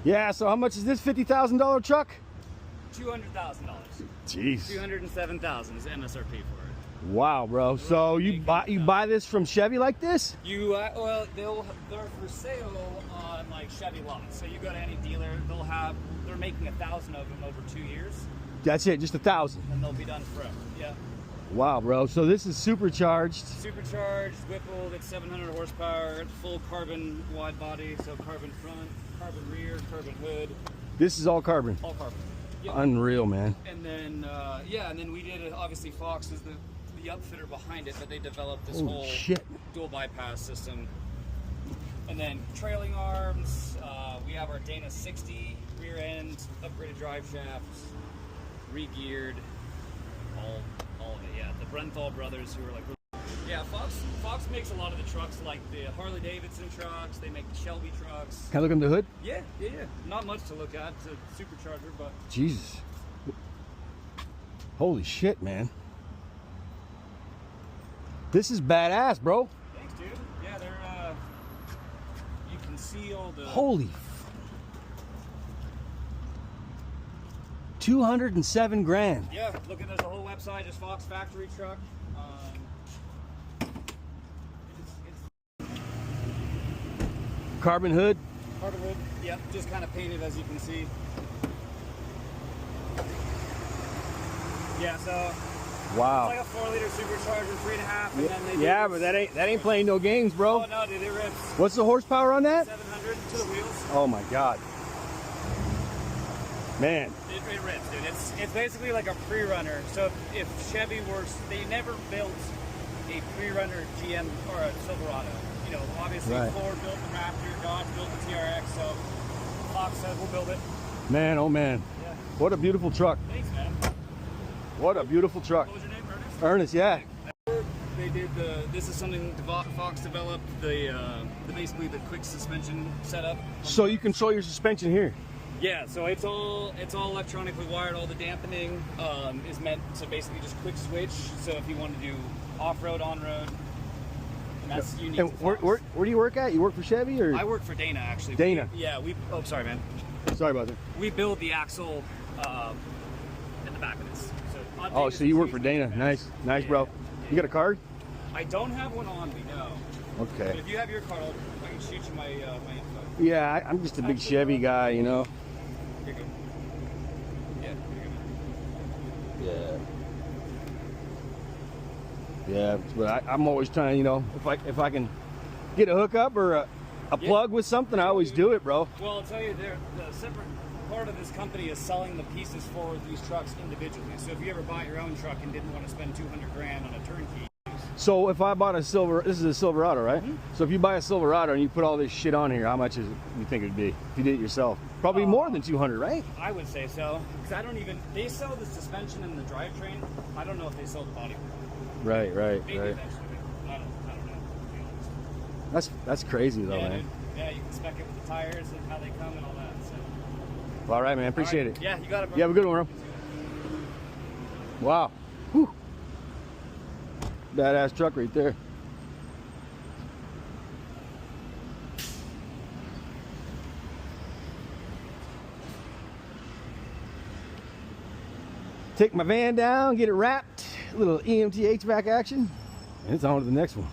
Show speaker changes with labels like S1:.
S1: Yeah, so how much is this $50,000 truck?
S2: $200,000.
S1: Jeez.
S2: $207,000 is MSRP for it.
S1: Wow, bro. So you buy this from Chevy like this?
S2: Well, they're for sale on like Chevy lots. So you go to any dealer, they're making 1,000 of them over 2 years.
S1: That's it, just 1,000.
S2: And they'll be done forever. Yeah.
S1: Wow, bro. So this is supercharged.
S2: Supercharged, Whippled, it's 700 horsepower, full carbon wide body, so carbon front, carbon rear, carbon hood.
S1: This is all carbon.
S2: All carbon. Yep.
S1: Unreal, man.
S2: And then, and then we did, obviously Fox is the upfitter behind it, but they developed this whole dual bypass system. And then trailing arms, we have our Dana 60 rear end, upgraded drive shafts, re-geared, all of it, yeah. The Brenthal brothers who are like, yeah, Fox makes a lot of the trucks, like the Harley Davidson trucks, they make the Shelby trucks.
S1: Can I look under the hood?
S2: Yeah. Not much to look at, it's a supercharger, but.
S1: Jesus. Holy shit, man. This is badass, bro.
S2: Thanks, dude. Yeah, they're, you can see all the.
S1: Holy. 207 grand.
S2: Yeah, look at there's a whole website, just Fox factory truck.
S1: Carbon hood.
S2: Carbon hood. Yep, just kind of painted as you can see. Yeah, so.
S1: Wow.
S2: It's like a 4-liter supercharger, 3.5, and then they
S1: but that ain't playing no games, bro.
S2: Oh no, dude, it rips.
S1: What's the horsepower on that?
S2: 700 to the wheels.
S1: Oh my god. Man.
S2: It rips, dude. It's basically like a pre-runner. So if Chevy they never built a pre-runner GM or a Silverado. You know, obviously Ford built the Raptor, Dodge built the TRX, so Fox said we'll build it.
S1: Man, oh man.
S2: Yeah.
S1: What a beautiful truck.
S2: Thanks, man.
S1: What a beautiful truck.
S2: What was your name, Ernest?
S1: Ernest, yeah.
S2: They did this is something Fox developed, basically the quick suspension setup.
S1: So you control your suspension here?
S2: Yeah, so it's all electronically wired. All the dampening is meant to basically just quick switch. So if you want to do off-road, on-road, and that's unique.
S1: And where do you work at? You work for Chevy or?
S2: I work for Dana, actually.
S1: Dana.
S2: Oh, sorry, man.
S1: Sorry about that.
S2: We build the axle in the back of this.
S1: So so you work for Dana. Nice, bro. You got a card?
S2: I don't have one on me, no.
S1: Okay.
S2: But if you have your card, I can shoot you my info.
S1: Yeah, I'm just a big Chevy guy, you know.
S2: You're good. Yeah, you're good.
S1: Yeah, but I'm always trying, you know, if I can get a hookup or a plug with something, I always do it, bro.
S2: Well, I'll tell you, the separate part of this company is selling the pieces for these trucks individually. So if you ever bought your own truck and didn't want to spend 200 grand on a turnkey.
S1: So if I bought this is a Silverado, right? Mm-hmm. So if you buy a Silverado and you put all this shit on here, how much is it, you think it'd be if you did it yourself? Probably more than 200, right?
S2: I would say so, because they sell the suspension and the drivetrain. I don't know if they sell the body.
S1: Right.
S2: Maybe eventually. I don't know, to be honest.
S1: That's crazy though,
S2: yeah,
S1: man.
S2: Dude. Yeah, you can spec it with the tires and how they come and all that. So.
S1: All right, man. Appreciate it.
S2: Yeah, you got it, bro.
S1: You have a good one, bro. Wow. Whew. Badass truck right there. Take my van down, get it wrapped, a little EMT HVAC action, and it's on to the next one.